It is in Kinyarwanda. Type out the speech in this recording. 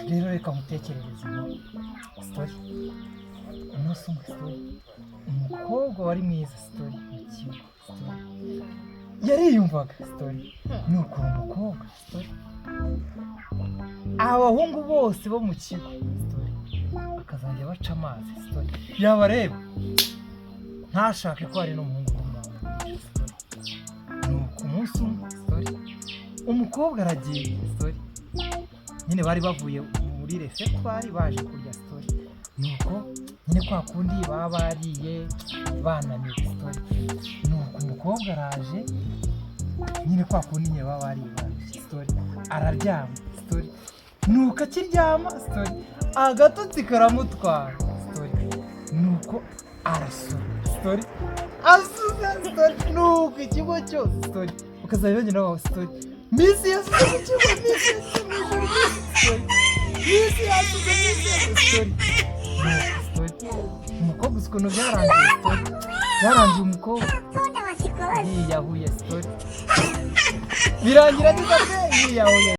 rero reka mutekerereze story umunsi umwe story umukobwa wari mwiza story mu kigo story yariyumvaga story nuko umukobwa story abahungu bose bo mu kigo story akazajya baca amazi story yabareba ntashake ko hari n'umuhungu w'umuntu story nuko umunsi umwe story umukobwa aragiye story nyine bari bavuye muri refectoire baje kurya story nuko nyine kwa kundi baba bariye bananiwe story nuko umukobwa araje nyine kwa kundi nyine baba bariye story araryama story nuko akiryama story agatotsi karamutwara story nuko arasura story asuza story nuko ikigo cyose story ukazajya yongera nawe story misi yasuze mu kigo misi story umukobwa uzi ukuntu byarangiye story byarangiye umukobwa yiyahuye story birangira neza pe yiyahuye